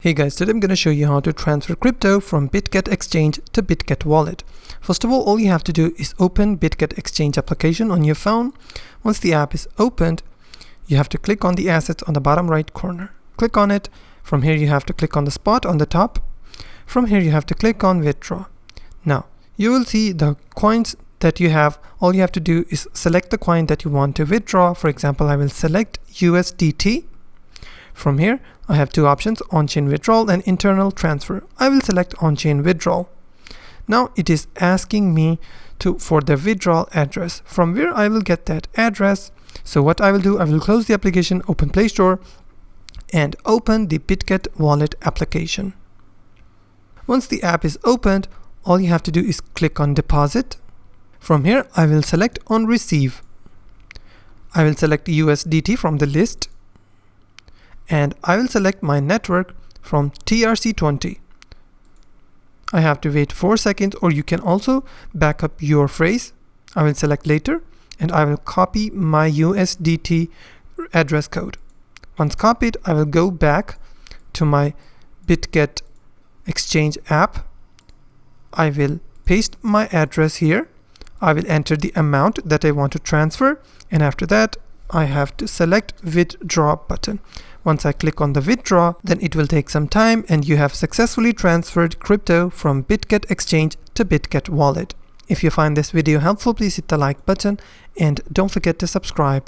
Hey guys, today I'm going to show you how to transfer crypto from Bitget exchange to Bitget wallet. First of all you have to do is open Bitget exchange application on your phone. Once the app is opened, you have to click on the assets on the bottom right corner. Click on it. From here you have to click on the spot on the top. From here you have to click on withdraw. Now you will see the coins that you have. All you have to do is select the coin that you want to withdraw. For example, I will select USDT. From here, I have two options, on-chain withdrawal and internal transfer. I will select on-chain withdrawal. Now it is asking me for the withdrawal address, from where I will get that address. So what I will do, I will close the application, open Play Store, and open the Bitget wallet application. Once the app is opened, all you have to do is click on deposit. From here, I will select on receive. I will select USDT from the list. And I will select my network from TRC20. I have to wait 4 seconds, or you can also back up your phrase. I will select later and I will copy my USDT address code. Once copied, I will go back to my Bitget exchange app. I will paste my address here. I will enter the amount that I want to transfer, and after that I have to select withdraw button. Once I click on the withdraw, then it will take some time and you have successfully transferred crypto from Bitget exchange to Bitget wallet. If you find this video helpful, please hit the like button and don't forget to subscribe.